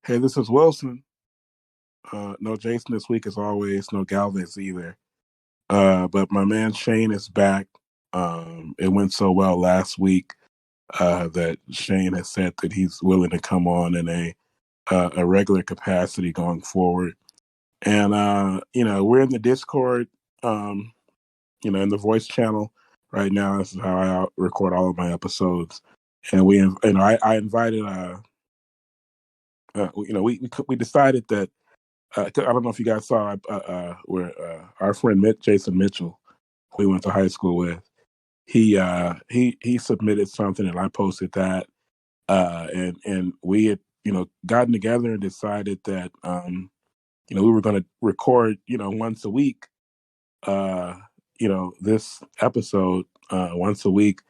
Hey, this is Wilson. No Jason this week as always. No Galvez either. But my man Shane is back. It went so well last week that Shane has said that he's willing to come on in a regular capacity going forward. And we're in the Discord. Um, in the voice channel right now. This is how I record all of my episodes. And I invited. We decided that I don't know if you guys saw where our friend Jason Mitchell, who we went to high school with, he submitted something and I posted that, and we had gotten together and decided that we were going to record once a week, this episode once a week,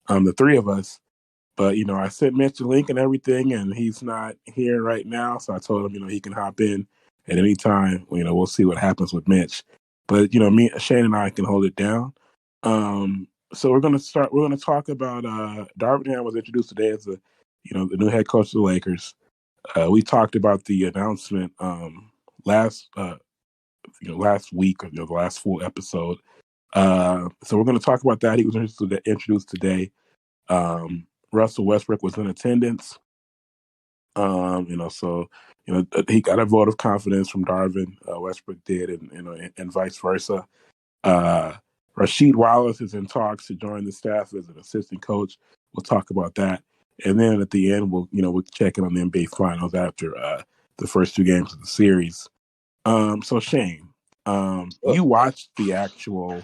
the three of us. But I sent Mitch a link and everything, and he's not here right now. So I told him, he can hop in at any time. We'll see what happens with Mitch. But me, Shane, and I can hold it down. So we're gonna start. We're gonna talk about Darvin Ham was introduced today as the new head coach of the Lakers. We talked about the announcement last last week, or the last full episode. So we're gonna talk about that. He was introduced today. Russell Westbrook was in attendance. He got a vote of confidence from Darvin. Westbrook did, and vice versa. Uh, Rasheed Wallace is in talks to join the staff as an assistant coach. We'll talk about that, and then at the end, we'll check in on the NBA Finals after the first two games of the series. So Shane, you watched the actual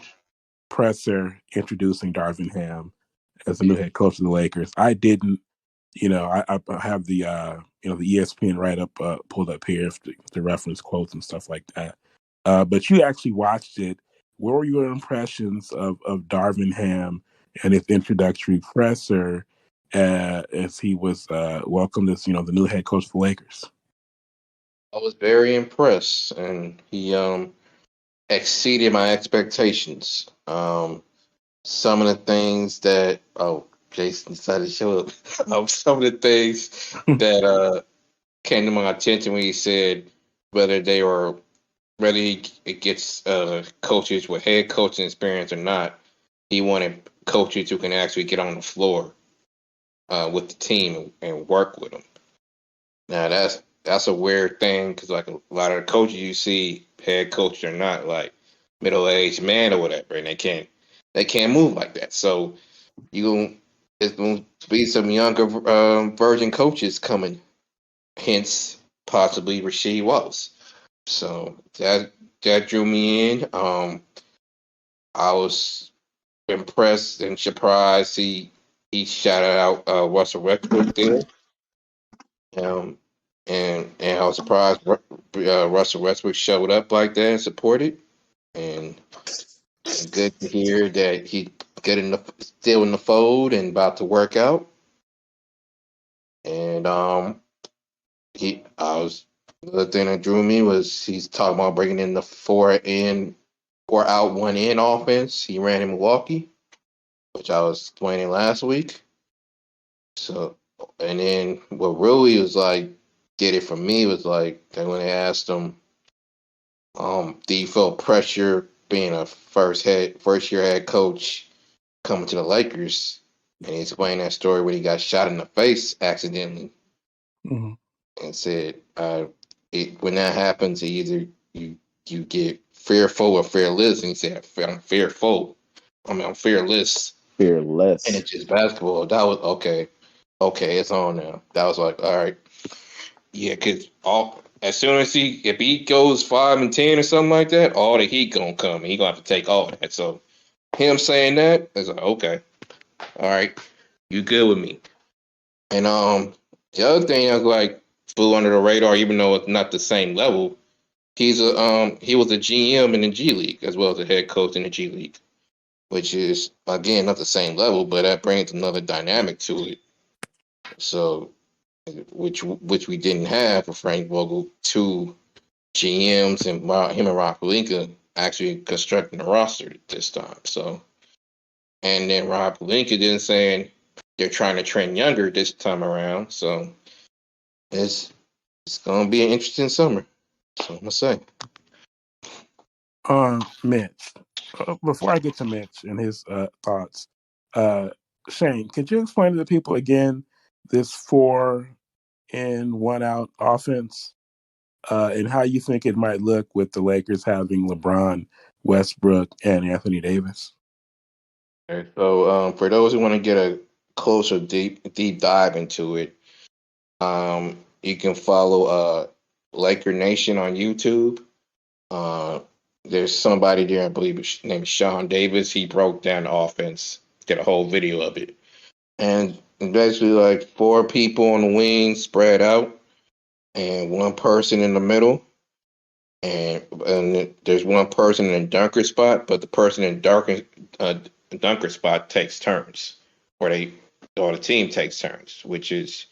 presser introducing Darvin Ham as the new head coach of the Lakers. I didn't. I have the the ESPN write up pulled up here to reference quotes and stuff like that. But you actually watched it. What were your impressions of Darvin Ham and his introductory presser as he was welcomed as the new head coach of the Lakers? I was very impressed, and he exceeded my expectations. Some of the things that Jason decided to show up. Some of the things that came to my attention when he said whether they were whether it gets coaches with head coaching experience or not. He wanted coaches who can actually get on the floor with the team and work with them. Now that's a weird thing because like a lot of the coaches you see, head coaches are not like middle aged man or whatever, and they can't move like that. So it's going to be some younger virgin coaches coming, hence possibly Rasheed Wallace. So that drew me in. I was impressed and surprised he shouted out Russell Westbrook there. And I was surprised Russell Westbrook showed up like that and supported. And good to hear that he still in the fold and about to work out. And the thing that drew me was he's talking about bringing in the 4 out 1 in offense he ran in Milwaukee, which I was explaining last week. So, and then what really was like did it for me was like that when they asked him, do you feel pressure being a first year head coach coming to the Lakers? And he explained that story when he got shot in the face accidentally, Mm-hmm. and said, when that happens, either you get fearful or fearless. And he said, I'm fearful. I'm fearless. Fearless. And it's just basketball. That was okay. Okay, it's on now. That was like, all right. Yeah, because as soon as if he goes 5-10 or something like that, all the heat gonna come and he gonna have to take all that. So him saying that is like, okay, all right, you good with me. And the other thing I was like flew under the radar, even though it's not the same level. He was a GM in the G League as well as a head coach in the G League, which is again not the same level, but that brings another dynamic to it. So which we didn't have for Frank Vogel, two GMs and him and Rob Pelinka actually constructing the roster this time. So, and then Rob Pelinka then saying they're trying to train younger this time around. So it's It's gonna be an interesting summer. That's what I'm gonna say. Mitch. Before I get to Mitch and his thoughts, uh, Shane, could you explain to the people again this 4-in, 1-out offense and how you think it might look with the Lakers having LeBron, Westbrook, and Anthony Davis? Okay, so for those who want to get a closer deep dive into it, you can follow Laker Nation on YouTube. Uh, there's somebody there, I believe, named Sean Davis. He broke down the offense, did a whole video of it, and basically like four people on the wing spread out, and one person in the middle, and there's one person in the dunker spot, but the person in uh, dunker spot takes turns, or the team takes turns, which is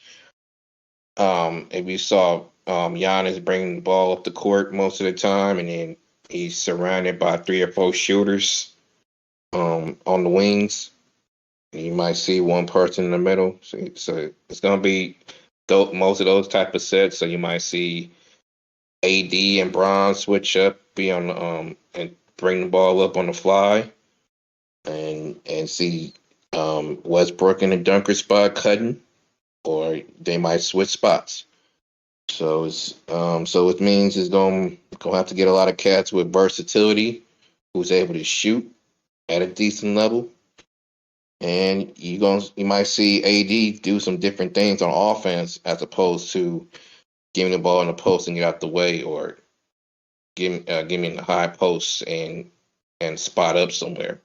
if you saw Giannis bringing the ball up the court most of the time, and then he's surrounded by three or four shooters on the wings. And you might see one person in the middle. So it's gonna be most of those type of sets. So you might see AD and Bron switch up, be on and bring the ball up on the fly, and see Westbrook in the dunker spot cutting, or they might switch spots. So it means it's gonna have to get a lot of cats with versatility, who's able to shoot at a decent level, and you might see AD do some different things on offense as opposed to giving the ball in the post and get out the way, or giving the high posts and spot up somewhere.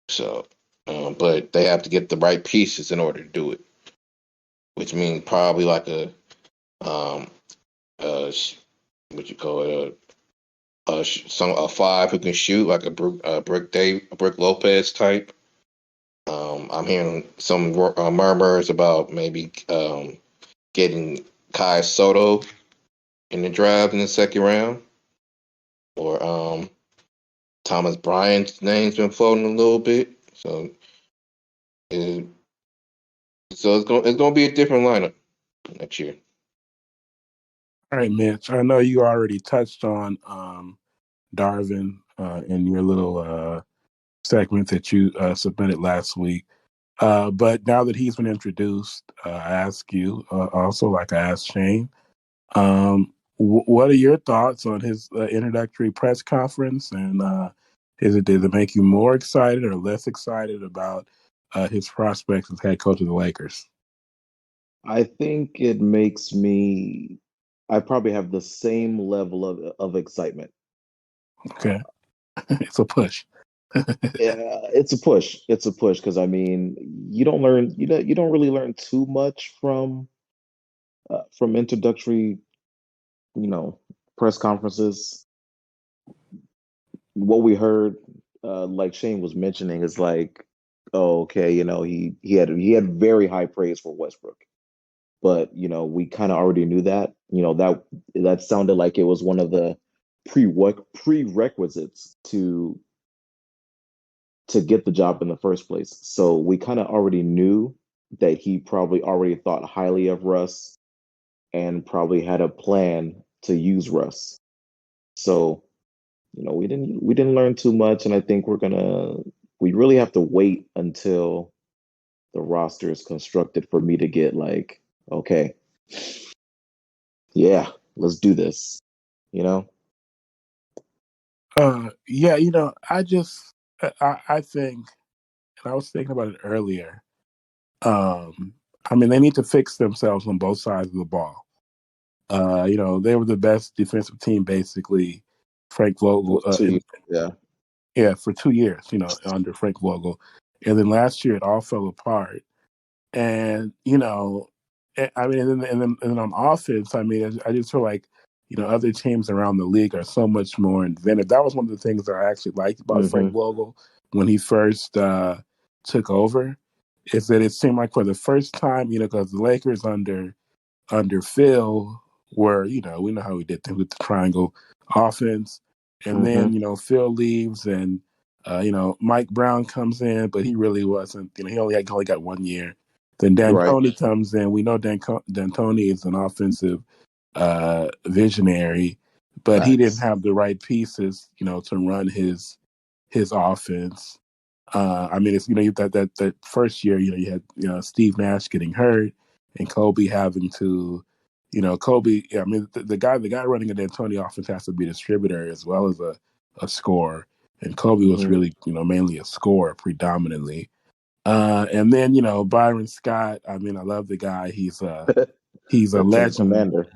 So, but they have to get the right pieces in order to do it, which means probably like um, what you call it, a five who can shoot like a Brick Lopez type. I'm hearing some murmurs about maybe getting Kai Soto in the draft in the second round, or Thomas Bryant's name's been floating a little bit. It, so it's gonna be a different lineup next year. All right, Mitch. I know you already touched on Darvin in your little segment that you submitted last week. But now that he's been introduced, I ask you also, like I asked Shane, what are your thoughts on his introductory press conference? And did it make you more excited or less excited about his prospects as head coach of the Lakers? I think it makes me, I probably have the same level of excitement. Okay, it's a push. Yeah, it's a push. It's a push because I mean, you don't really learn too much from introductory, you know, press conferences. What we heard, like Shane was mentioning, is like, oh, okay, he had very high praise for Westbrook, but we kind of already knew that. That sounded like it was one of the prerequisites to get the job in the first place. So we kind of already knew that he probably already thought highly of Russ and probably had a plan to use Russ. So, we didn't learn too much, and I think we really have to wait until the roster is constructed for me to get like, okay, yeah, let's do this, you know? Yeah, I think, and I was thinking about it earlier. I mean, they need to fix themselves on both sides of the ball. They were the best defensive team basically. Frank Vogel, For 2 years. Yeah. yeah, for 2 years, under Frank Vogel, and then last year it all fell apart. And I mean, and then on offense, I mean, I just feel like other teams around the league are so much more inventive. That was one of the things that I actually liked about Frank Hmm. Vogel when he first took over, is that it seemed like for the first time, because the Lakers under Phil where, we know how he did things with the triangle offense. And then, Hmm. Phil leaves and, Mike Brown comes in, but he really wasn't, he only got 1 year. Then Right. D'Antoni comes in. We know D'Antoni is an offensive visionary, but he didn't Facts. have the right pieces, to run his offense. I mean, it's that first year, you had Steve Nash getting hurt and Kobe having to, Kobe. I mean, the guy running an D'Antoni offense has to be a distributor as well as a scorer, and Kobe was Mm-hmm. really mainly a scorer predominantly. And then Byron Scott. I mean, I love the guy. He's a The Team legend, Commander.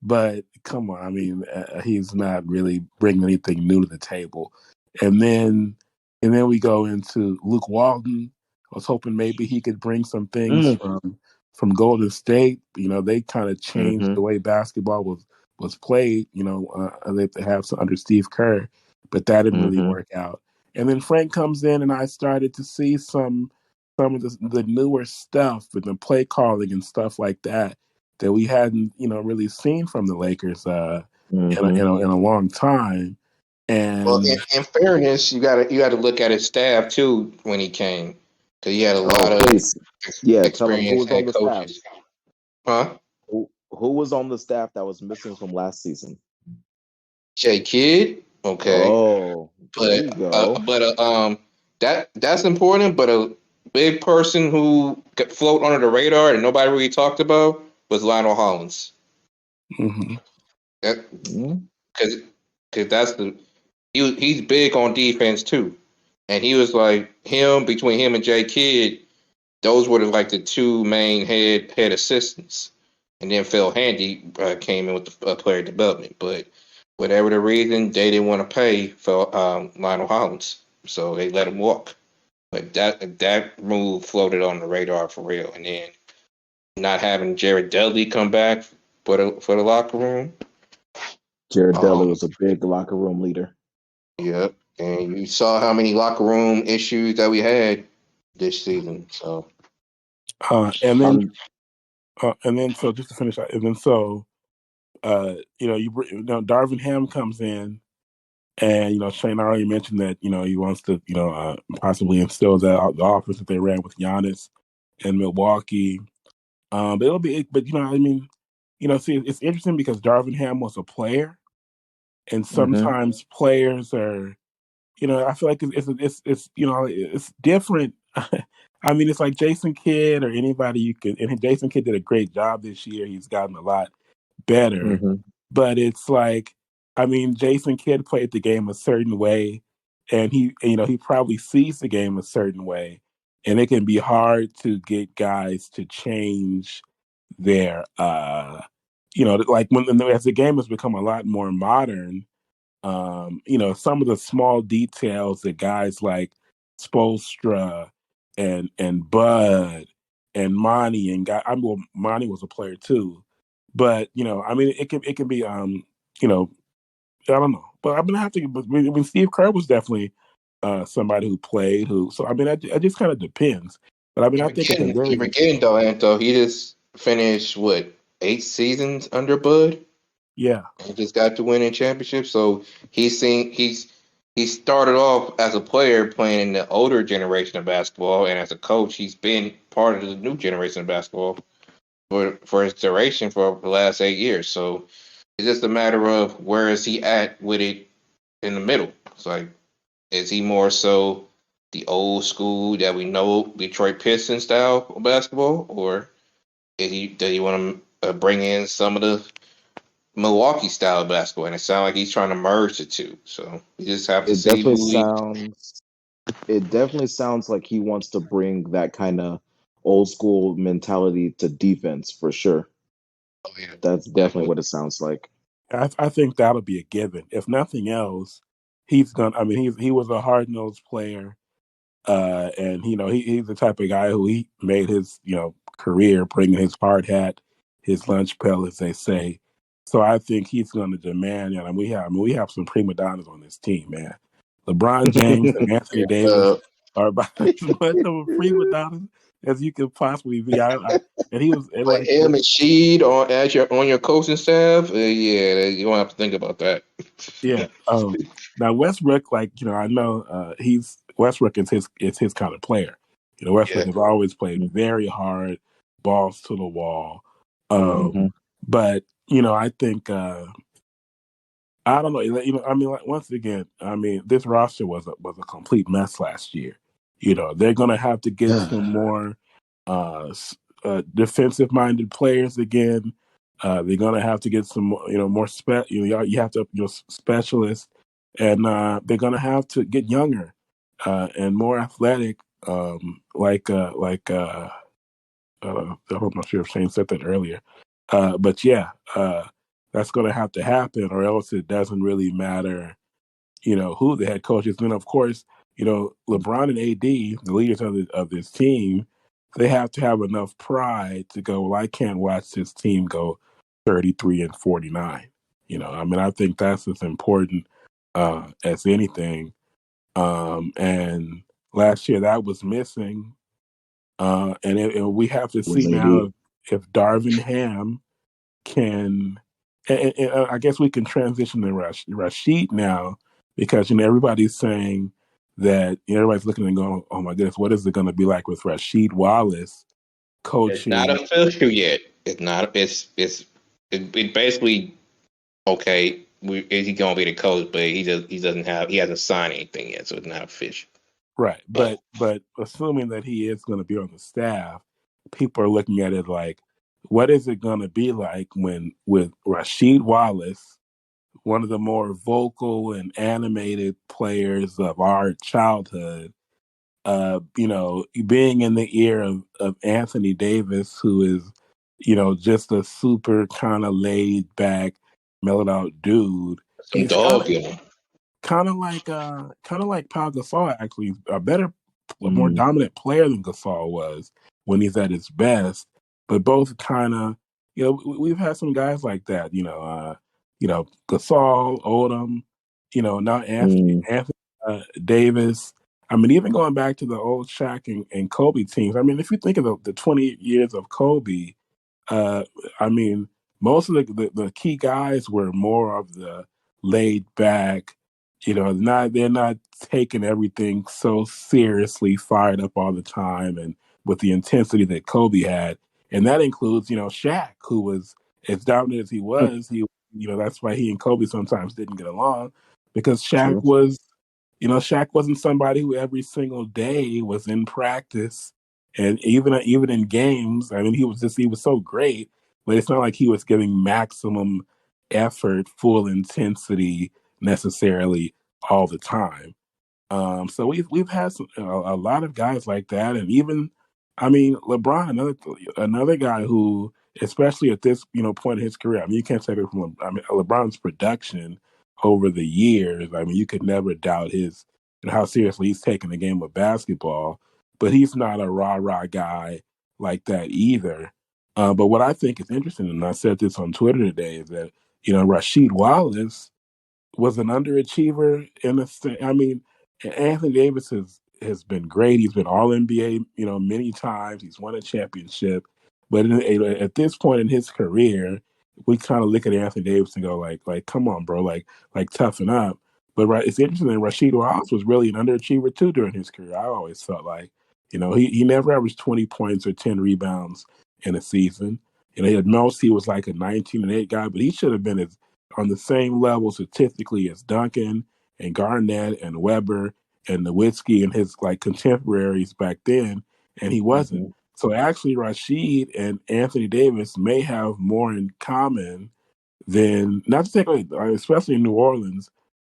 but come on, I mean, he's not really bringing anything new to the table. And then, we go into Luke Walton. I was hoping maybe he could bring some things Mm. from Golden State. They kind of changed Mm-hmm. the way basketball was played. They have some under Steve Kerr, but that didn't really Mm-hmm. work out. And then Frank comes in, and I started to see some of the newer stuff with the play calling and stuff like that we hadn't really seen from the Lakers Mm-hmm. in a long time. Well, And in fairness, you got to look at his staff too when he came, because he had a Oh, lot of please. Yeah, tell him who experienced was on head the staff. coaches. Huh? Who was on the staff that was missing from last season? Jay Kidd, okay, Oh, there you go. that's important. But a big person who could float under the radar and nobody really talked about was Lionel Hollins. mhm. That Mm-hmm. because that's he's big on defense too, and he was like between him and Jay Kidd, those were the two main head assistants, and then Phil Handy came in with the player development. But whatever the reason, they didn't want to pay for Lionel Hollins, so they let him walk. But that move floated on the radar for real, and then not having Jared Dudley come back for the locker room. Jared Dudley Um, was a big locker room leader. yep, and you saw how many locker room issues that we had this season. So uh, and then I'm so just to finish, and then so Darvin Ham comes in, and Shane already mentioned that he wants to possibly instill the offense that they ran with Giannis in Milwaukee. But I mean, see, it's interesting because Darvin Ham was a player, and mm-hmm. sometimes players are, I feel like it's different. I mean, it's like Jason Kidd or anybody you could, and Jason Kidd did a great job this year. He's gotten a lot better, Mm-hmm. but it's like, I mean, Jason Kidd played the game a certain way, and he probably sees the game a certain way, and it can be hard to get guys to change their, like as the game has become a lot more modern. Some of the small details that guys like Spoelstra and Bud and Monty and guy. Monty was a player too, but I mean, it can be I don't know, but I'm gonna have to. But Steve Kerr was definitely somebody who played so I mean, it just kind of depends. But I mean, I think at the very you're forgetting though, Anto. He just finished what 8 seasons under Bud. yeah. He just got to winning championships. So he started off as a player playing in the older generation of basketball, and as a coach, he's been part of the new generation of basketball for his duration for the last 8 years. So it's just a matter of where is he at with it in the middle. It's like, is he more so the old school that we know Detroit Pistons style of basketball, or does he want to bring in some of the Milwaukee style of basketball? And it sounds like he's trying to merge the two. So we just have to It see definitely who he. sounds it definitely sounds like he wants to bring that kind of old school mentality to defense for sure. Oh yeah, That's definitely definitely. what it sounds like. I think that'll be a given. If nothing else, he's gonna. I mean, he was a hard nosed player. And he's the type of guy who he made his career bringing his hard hat, his lunch pail, as they say. So I think he's going to demand. And we have some prima donnas on this team, man. LeBron James and Anthony Yeah. Davis are about as much of a prima donna as you could possibly be. And he was and But like him and Sheed on your coaching staff, yeah, you don't have to think about that. yeah. Now Westbrook, I know he's Westbrook is his kind of player. Westbrook Yeah. has always played very hard, balls to the wall. hmm But I think I don't know. I mean, like, once again, I mean, this roster was a complete mess last year. They're going to have to get some more defensive minded players again. They're going to have to get some, more you have to specialists, and they're going to have to get younger and more athletic. I'm not sure if Shane said that earlier, but yeah, that's going to have to happen, or else it doesn't really matter, who the head coach is. Then, of course, LeBron and AD, the leaders of this team, they have to have enough pride to go, well, I can't watch this team go 33-49. I mean, I think that's as important as anything. And last year that was missing. And we have to see Was now AD. if Darvin Ham can, and I guess we can transition to Rasheed now, because everybody's saying that everybody's looking and going, oh my goodness, what is it going to be like with Rasheed Wallace It's not coaching? official yet. It's not. It basically okay. Is he gonna be the coach? But he hasn't signed anything yet, so it's not official. Right, But but assuming that he is going to be on the staff, people are looking at it like, what is it going to be like when with Rasheed Wallace, one of the more vocal and animated players of our childhood, being in the ear of Anthony Davis, who is, just a super kind of laid back, mellowed out dude. some He's kind of dog in him. kind of like Pau Gasol, actually a more Mm, dominant player than Gasol was when he's at his best. But both kind of, we've had some guys like that. Gasol, Odom, now mm, Anthony Davis. I mean, even going back to the old Shaq and Kobe teams. I mean, if you think of the 20 years of Kobe, uh, I mean, most of the key guys were more of the laid back, they're not taking everything so seriously, fired up all the time, and with the intensity that Kobe had, and that includes, Shaq, who was as dominant as he was. That's why he and Kobe sometimes didn't get along, because true. Shaq wasn't somebody who every single day was in practice, and even in games. I mean, he was so great, but it's not like he was giving maximum effort, full intensity necessarily all the time. So we've had a lot of guys like that, and even, I mean, LeBron, another guy who, especially at this point in his career, I mean, you can't take it from LeBron's production over the years. I mean, you could never doubt his how seriously he's taking the game of basketball, but he's not a rah rah guy like that either. But what I think is interesting, and I said this on Twitter today, is that Rasheed Wallace was an underachiever in a sense. I mean, Anthony Davis has been great. He's been All NBA, many times. He's won a championship, but at this point in his career, we kind of look at Anthony Davis and go like, come on, bro, like toughen up. But right, it's interesting that Rasheed Wallace was really an underachiever too during his career. I always felt like, he never averaged 20 points or 10 rebounds in a season. At most he was like a 19-8 guy, but he should have been on the same level statistically as Duncan and Garnett and Weber and Nowitzki and his like contemporaries back then, and he wasn't. Hmm. So actually, Rasheed and Anthony Davis may have more in common than, not to take away, especially in New Orleans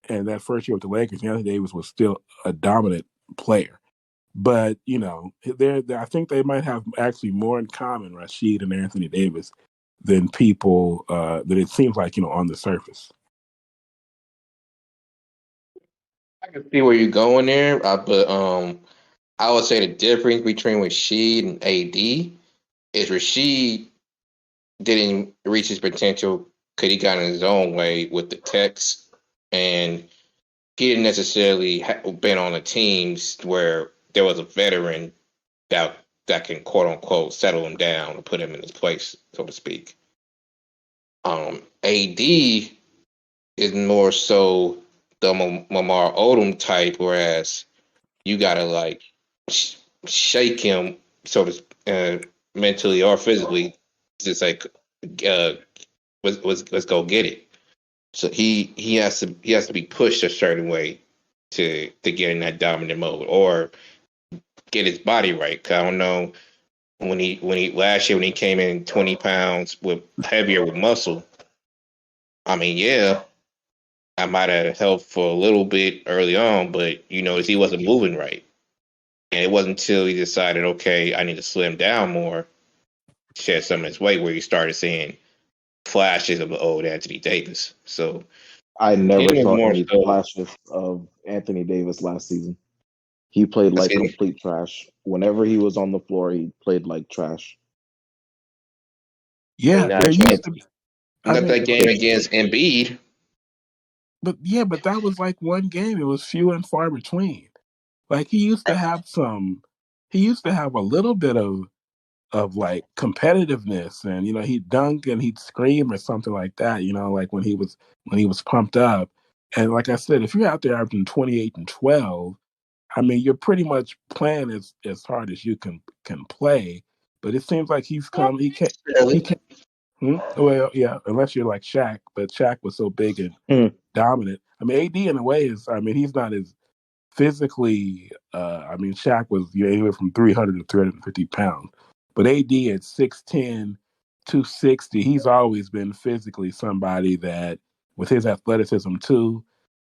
and that first year with the Lakers. Anthony Davis was still a dominant player, but I think they might have actually more in common, Rasheed and Anthony Davis, than people that it seems like on the surface. I can see where you're going there, but I would say the difference between Rasheed and AD is Rasheed didn't reach his potential because he got in his own way with the text, and he didn't necessarily been on the teams where there was a veteran that can quote unquote settle him down and put him in his place, so to speak. AD is more so the Lamar Odom type, whereas you gotta like shake him so to mentally or physically, just like uh, let's go get it. So he has to be pushed a certain way to get in that dominant mode or get his body right. 'Cause I don't know when he last year when he came in 20 pounds with heavier with muscle. I mean, yeah, I might have helped for a little bit early on, but you notice he wasn't moving right. And it wasn't until he decided, okay, I need to slim down more, shed some of his weight, where he started seeing flashes of the old Anthony Davis. So I never him is saw more any so. flashes of Anthony Davis last season. He played like complete trash. Whenever he was on the floor, he played like trash. I mean, Yeah, not there used to be. I not mean, that game against Embiid. but that was like one game. It was few and far between. Like he used to have a little bit of like competitiveness, and he'd dunk and he'd scream or something like that. Like when he was pumped up. And like I said, if you're out there averaging 28 and 12, I mean, you're pretty much playing as hard as you can play. But it seems like he Really? can't. Well, yeah, unless you're like Shaq, but Shaq was so big and Hmm. dominant. I mean, AD in a way is. I mean, he's not as physically. I mean, Shaq was anywhere from 300 to 350 pounds, but AD at 6'10", 260, he's always been physically somebody that, with his athleticism too.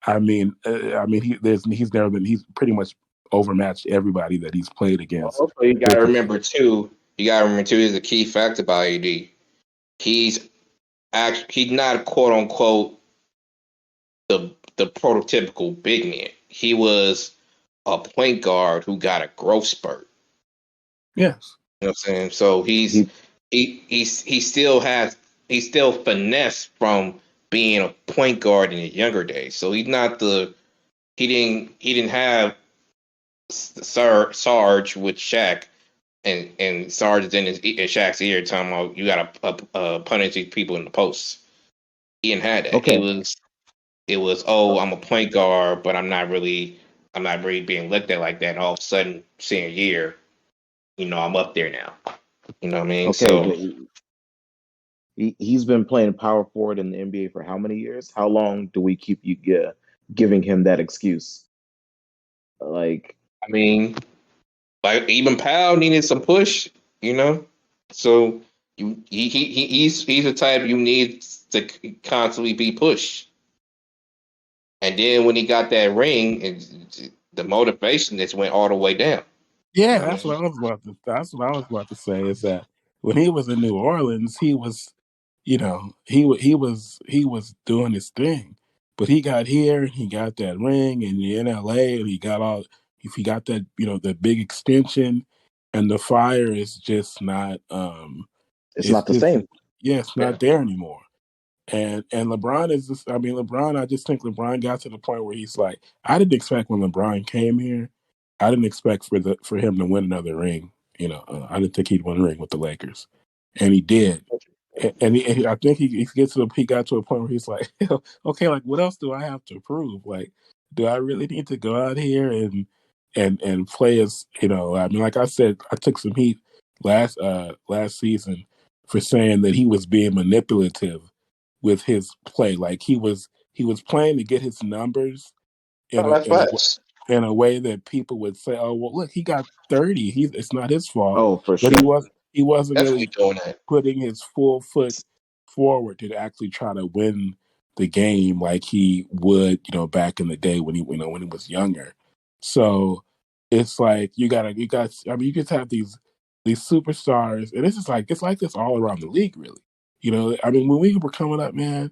He's never been. He's pretty much overmatched everybody that he's played against. Also, you got to With his, remember too. You got to remember too. Is a key factor about AD. He's he's not quote unquote the prototypical big man. He was a point guard who got a growth spurt. yes, You know what I'm saying? So He he still has he's still finesse from being a point guard in his younger days. So he's not the he didn't have Sarge with Shaq and Sarge is in Shaq's ear talking about you got to punish these people in the post. He didn't have that. okay. It was I'm a point guard, but I'm not really being looked at like that. And all of a sudden, senior year, I'm up there now. You know what I mean? Okay, So but he's been playing power forward in the NBA for how many years? How long do we keep giving him that excuse? Like, I mean, like even Powell needed some push. You know, so he's the type you need to constantly be pushed. And then when he got that ring, the motivation just went all the way down. You yeah, know what I mean? that's what I was about to say is that when he was in New Orleans, he was, he was doing his thing, but he got here and he got that ring and in LA and he got that the big extension, and the fire is just not it's not the it's same. yeah, it's Yeah. not there anymore. And LeBron is just, I mean, LeBron, I just think LeBron got to the point where he's like, I didn't expect when LeBron came here, I didn't expect for him to win another ring. I didn't think he'd win a ring with the Lakers, and he did. I think he got to a point where he's like, okay, like what else do I have to prove? Like, do I really need to go out here and play as I mean, like I said, I took some heat last season for saying that he was being manipulative with his play. Like he was playing to get his numbers in Oh, a that's in a facts. in a way that people would say, "Oh, well, look, he got 30. It's not his fault." Oh, for But sure. he wasn't Definitely really doing that. putting his full foot forward to actually try to win the game like he would, back in the day when when he was younger. So it's like I mean, you just have these superstars, and it's like this all around the league, really. I mean, when we were coming up, man,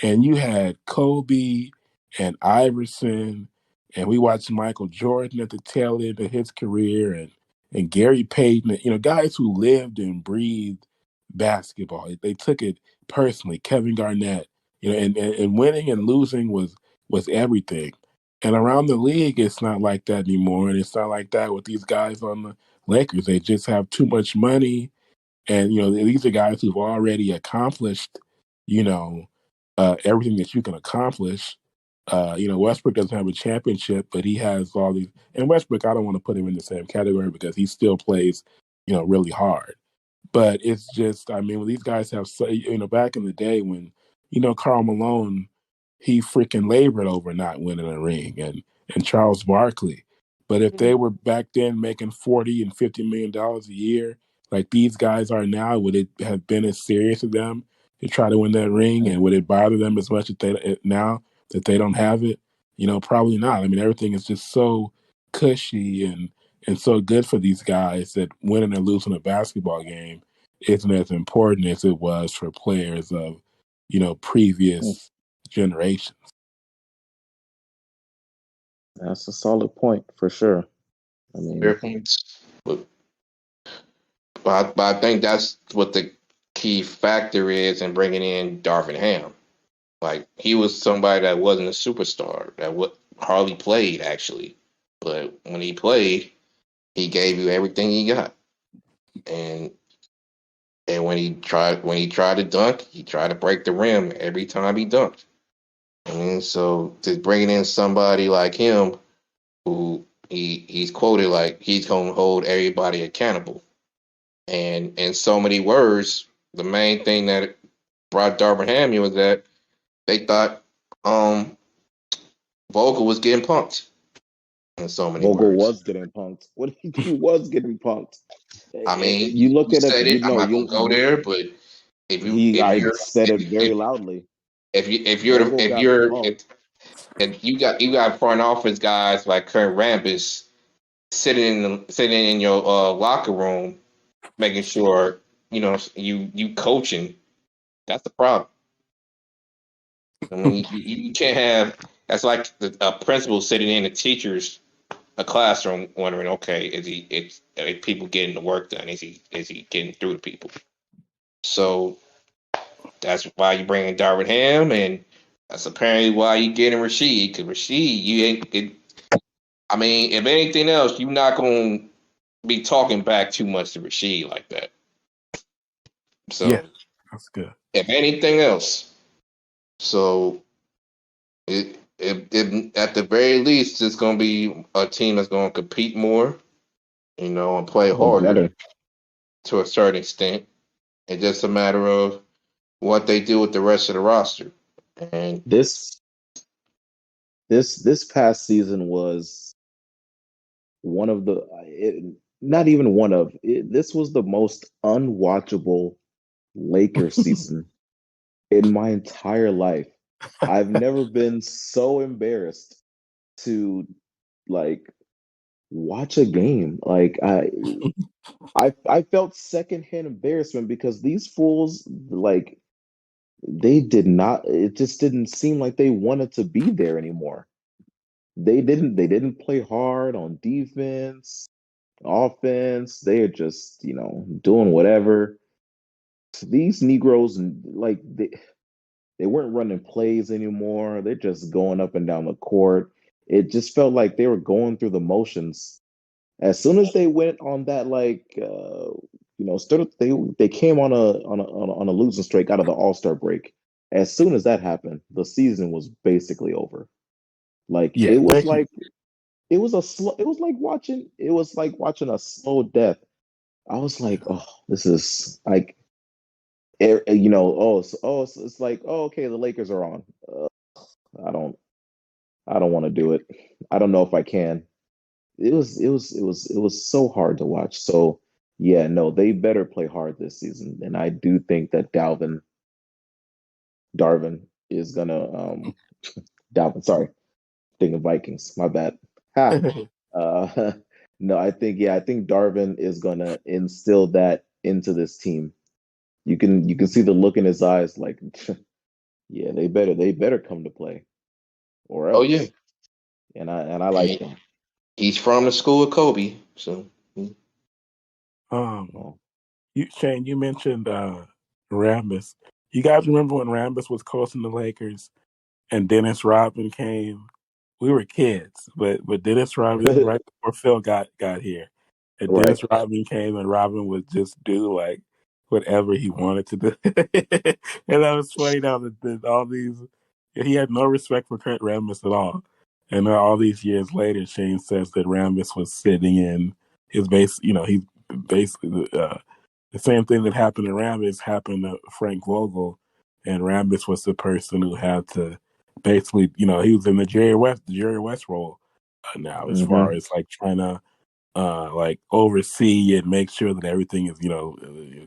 and you had Kobe and Iverson, and we watched Michael Jordan at the tail end of his career, and Gary Payton, guys who lived and breathed basketball. They took it personally. Kevin Garnett, and winning and losing was everything. And around the league, it's not like that anymore, and it's not like that with these guys on the Lakers. They just have too much money, and these are guys who've already accomplished, you know, everything that you can accomplish. Westbrook doesn't have a championship, but he has all these. And Westbrook, I don't want to put him in the same category because he still plays, really hard. But it's just, I mean, when these guys have, back in the day when, Karl Malone, he freaking labored over not winning a ring, and Charles Barkley. But if they were back then making $40 and $50 million a year, like these guys are now, would it have been as serious to them to try to win that ring, and would it bother them as much now that they don't have it? Probably not. I mean, everything is just so cushy and so good for these guys that winning or losing a basketball game isn't as important as it was for players of, previous generations. That's a solid point for sure. I mean, Fair points. But I think that's what the key factor is in bringing in Darvin Ham. Like he was somebody that wasn't a superstar, that hardly played actually, but when he played, he gave you everything he got, and when he tried to dunk, he tried to break the rim every time he dunked. I mean, so to bringing in somebody like him, who he's quoted like he's gonna hold everybody accountable, and in so many words, the main thing that brought Darvin Ham in was that they thought Vogel was getting punked in so many Vogel words. was getting punked. What he was getting punked. I mean, You look you at it, said it. I'm not gonna go there, but if you if I you're said if it you, very loudly. if you're the, Vogel if got you're punked. if you got front office guys like Kurt Rambis sitting in your locker room, making sure you coaching. That's the problem. I mean, you can't have that's like a principal sitting in a classroom wondering, okay, are people getting the work done? Is he getting through to people? So that's why you bring in Darvin Ham, and that's apparently why you getting Rasheed. Because Rasheed, you ain't. I mean, if anything else, you're not gonna be talking back too much to Rasheed like that. Yeah, So that's good. if anything else, so it at the very least, it's gonna be a team that's gonna compete more, and play Oh, harder better. to a certain extent. It's just a matter of what they do with the rest of the roster. And This this past season was one of not even one of this was the most unwatchable Lakers season in my entire life. I've never been so embarrassed to like watch a game. Like I felt secondhand embarrassment because these fools like they did not it just didn't seem like they wanted to be there anymore. They didn't play hard on defense, offense. They're just, doing whatever. These Negroes like they weren't running plays anymore. They're just going up and down the court. It just felt like they were going through the motions. As soon as they went on that they came on a losing streak out of the All-Star break. As soon as that happened, the season was basically over. Like Yeah, Lakers. it was like watching a slow death. I was like, oh, this is like it's like, oh, okay, the Lakers are on. I don't I don't want to do it. I don't know if I can. It was so hard to watch. So yeah, no, they better play hard this season. And I do think that Darvin is gonna Dalvin, sorry, thinking Vikings, my bad. Ha. Uh no, I think Darvin is gonna instill that into this team. You can see the look in his eyes like yeah, they better come to play or oh yeah, else. And I like and that. he's from the school of Kobe, so um, Well, Shane, you mentioned Rambis. You guys remember when Rambis was coaching the Lakers and Dennis Rodman came? We were kids, but Dennis Rodman, this is right before Phil got here, and right. Dennis Rodman came, and Rodman would just do like whatever he wanted to do, and that was funny. Now that all these, he had no respect for Kurt Rambis at all, and all these years later, Shane says that Rambis was sitting in his base. He's basically the same thing that happened to Rambis happened to Frank Vogel, and Rambis was the person who had to basically, he was in the Jerry West role now, as far Mm-hmm. as like trying to like oversee and make sure that everything is,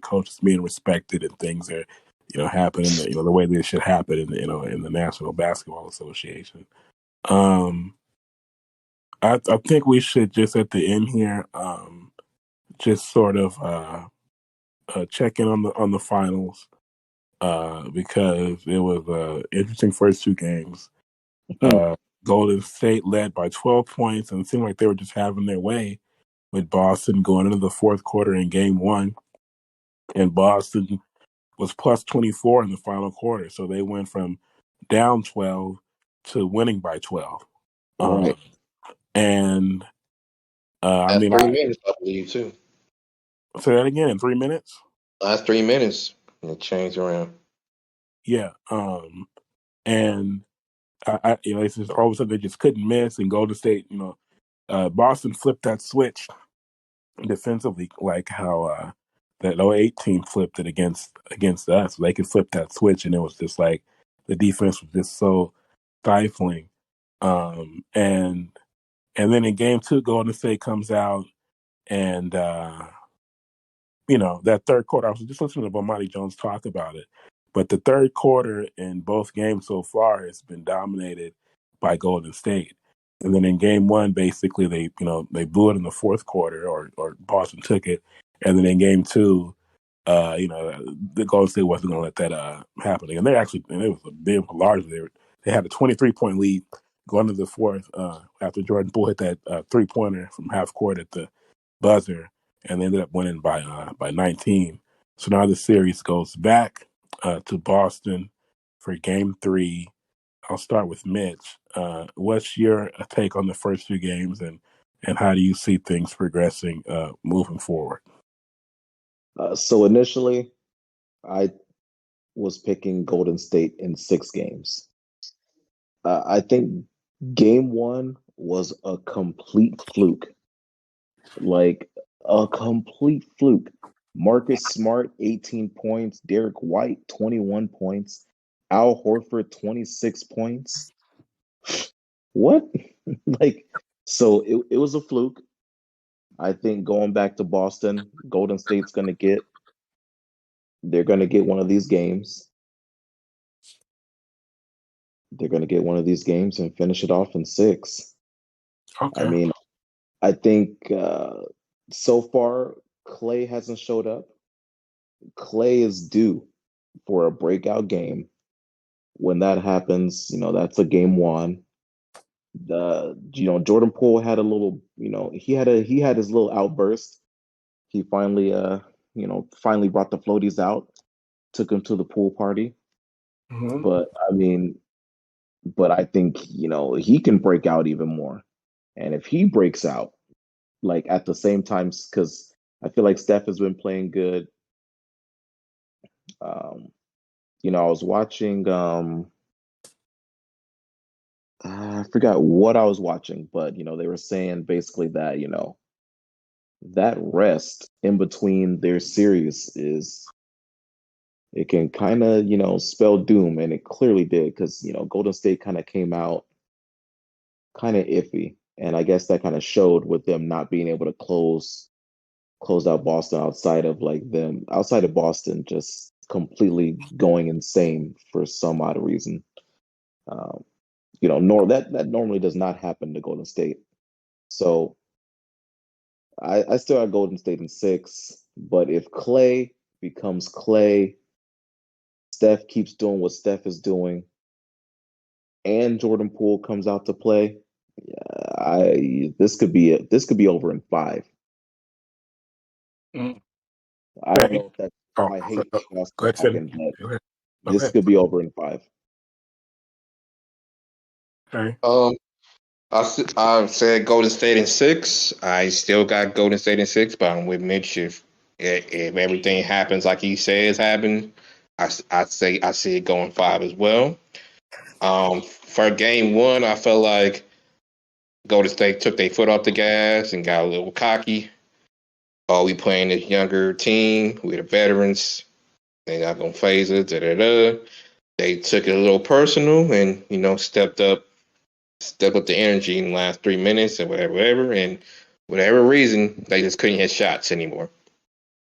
coaches being respected and things are, happening, the way they should happen in the National Basketball Association. I think we should just at the end here, just sort of check in on the finals because it was interesting first two games. Uh, Golden State led by 12 points, and it seemed like they were just having their way with Boston going into the fourth quarter in game one. And Boston was plus 24 in the final quarter. So they went from down 12 to winning by 12. Right. And I Last mean, 3 minutes, I believe, too. say that again in 3 minutes. Last 3 minutes, and it changed around. Yeah. And it's just all of a sudden they just couldn't miss. And Golden State, Boston flipped that switch defensively, like how that '08 team flipped it against us. They could flip that switch, and it was just like the defense was just so stifling. And then in game two, Golden State comes out and that third quarter. I was just listening to Bomani Jones talk about it, but the third quarter in both games so far has been dominated by Golden State. And then in game one, basically they blew it in the fourth quarter, or Boston took it. And then in game two, the Golden State wasn't going to let that happen. And it was a big, large. They had a 23-point lead going into the fourth after Jordan Poole hit that 3-pointer from half court at the buzzer, and they ended up winning by 19. So now the series goes back to Boston for game three. I'll start with Mitch. What's your take on the first two games, and how do you see things progressing moving forward? So initially, I was picking Golden State in 6 games. I think game one was a complete fluke, like a complete fluke. Marcus Smart, 18 points. Derek White, 21 points. Al Horford, 26 points. What? Like, so it was a fluke. I think going back to Boston, Golden State's they're gonna get one of these games. They're gonna get one of these games and finish it off in 6. I Okay. mean, I think so far Clay hasn't showed up. Clay is due for a breakout game. When that happens, that's a game one. Jordan Poole had a little, he had his little outburst. He finally brought the floaties out, took him to the pool party. Mm-hmm. But I think, he can break out even more. And if he breaks out, like at the same time, because I feel like Steph has been playing good. Um, I was watching, I forgot what I was watching, but, they were saying basically that, that rest in between their series it can kind of, spell doom. And it clearly did because, Golden State kind of came out kind of iffy. And I guess that kind of showed with them not being able to close out Boston outside of Boston just completely going insane for some odd reason. Um, that normally does not happen to Golden State. So I still have Golden State in 6, but if Clay becomes Clay, Steph keeps doing what Steph is doing, and Jordan Poole comes out to play, this could be over in 5. Mm. I don't Okay. know if that's Oh, my hate loss go ahead, Cindy. talking, but Go ahead. this Okay. could be over in 5. Okay. I said Golden State in 6. I still got Golden State in 6, but I'm with Mitch. If everything happens like he says happened, I say I see it going 5 as well. For game one, I felt like Golden State took their foot off the gas and got a little cocky. oh, we playing this younger team, we the veterans, they not gonna phase it, da da da. They took it a little personal and, stepped up the energy in the last 3 minutes and whatever, and whatever reason, they just couldn't hit shots anymore.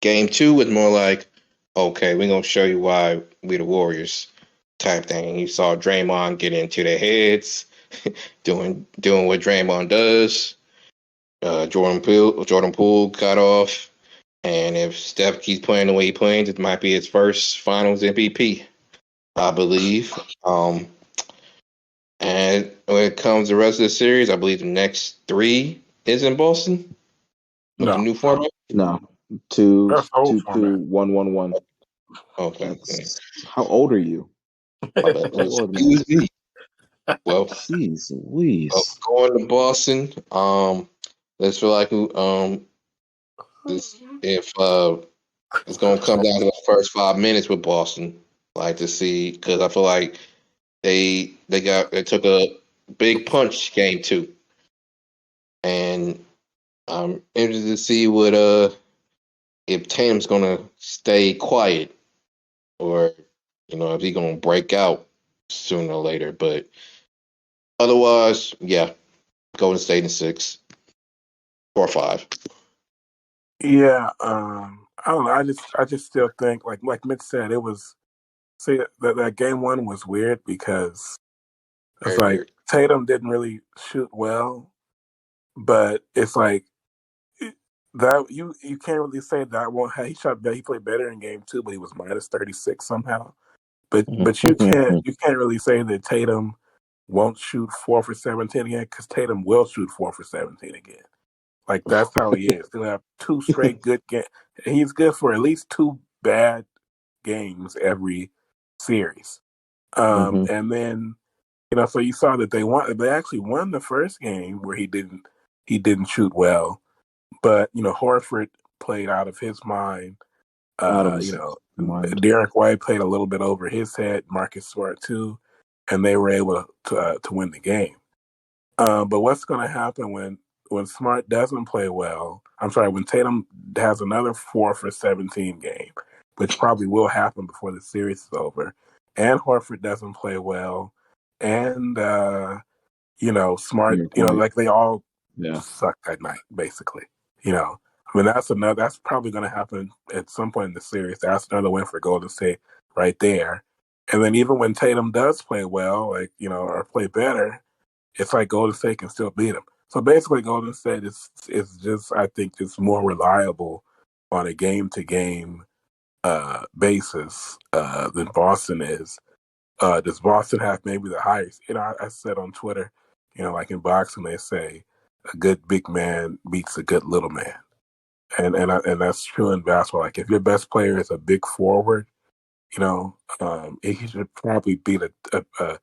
Game two was more like, okay, we're gonna show you why we the Warriors type thing. You saw Draymond get into their heads, doing what Draymond does. Jordan Poole got off, and if Steph keeps playing the way he playing, it might be his first Finals MVP, I believe. And when it comes to the rest of the series, I believe the next three is in Boston with the No, new format. No, two, that's the old two, two, format. 1-1-1. Okay, That's how old are you? my bad. Lord, Excuse me. Well, jeez, Louise. going to Boston. Let's feel like this if it's gonna come down to the first 5 minutes with Boston. Like to see because I feel like they took a big punch game two, and I'm interested to see what if Tatum's gonna stay quiet or if he's gonna break out sooner or later. But otherwise, yeah, Golden State in six or five. Yeah, I don't know. I just still think like Mitch said, it was see that game one was weird because it's Very like weird. Tatum didn't really shoot well, but it's like that you can't really say that one. He shot he played better in game two, but he was -36 somehow. But you can't really say that Tatum won't shoot 4 for 17 again because Tatum will shoot 4 for 17 again. Like that's how he is. He'll have two straight good games. He's good for at least two bad games every series. Hmm. And then so you saw that they won. They actually won the first game where he didn't shoot well, but Horford played out of his mind. Out of Uh, you his know, mind. Derek White played a little bit over his head. Marcus Smart too, and they were able to win the game. But what's going to happen when Smart doesn't play well? I'm sorry, when Tatum has another 4 for 17 game, which probably will happen before the series is over, and Horford doesn't play well, and Smart, Derek White. like they all Yeah. suck that night, basically. I mean that's probably going to happen at some point in the series. That's another win for Golden State right there. And then even when Tatum does play well, or play better, it's like Golden State can still beat them. So basically, Golden State is just I think it's more reliable on a game to game basis than Boston is. Does Boston have maybe the highest? I said on Twitter, like in boxing, they say a good big man beats a good little man, and that's true in basketball. Like if your best player is a big forward, he should probably beat a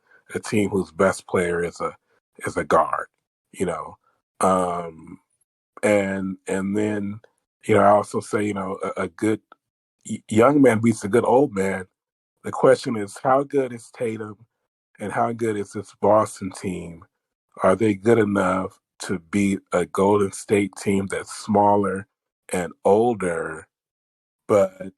team whose best player is a guard, you know. Um, and then I also say a good young man beats a good old man. The question is how good is Tatum and how good is this Boston team? Are they good enough to beat a Golden State team that's smaller and older, but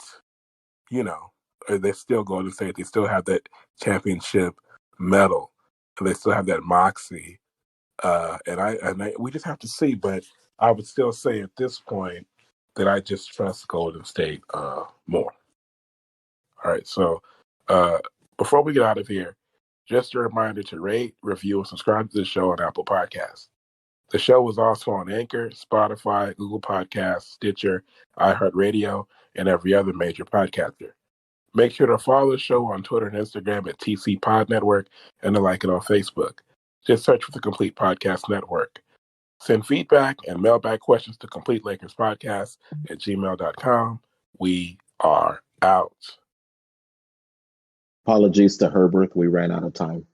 you know, they're still going to say they still have that championship medal, and they still have that moxie. We just have to see. But I would still say at this point that I just trust Golden State more. All right. So uh, before we get out of here, just a reminder to rate, review, and subscribe to the show on Apple Podcasts. The show is also on Anchor, Spotify, Google Podcasts, Stitcher, iHeartRadio, and every other major podcaster. Make sure to follow the show on Twitter and Instagram at TC Pod Network and to like it on Facebook. Just search for the Complete Podcast Network. Send feedback and mailbag questions to CompleteLakersPodcast@gmail.com. We are out. Apologies to Herbert. We ran out of time.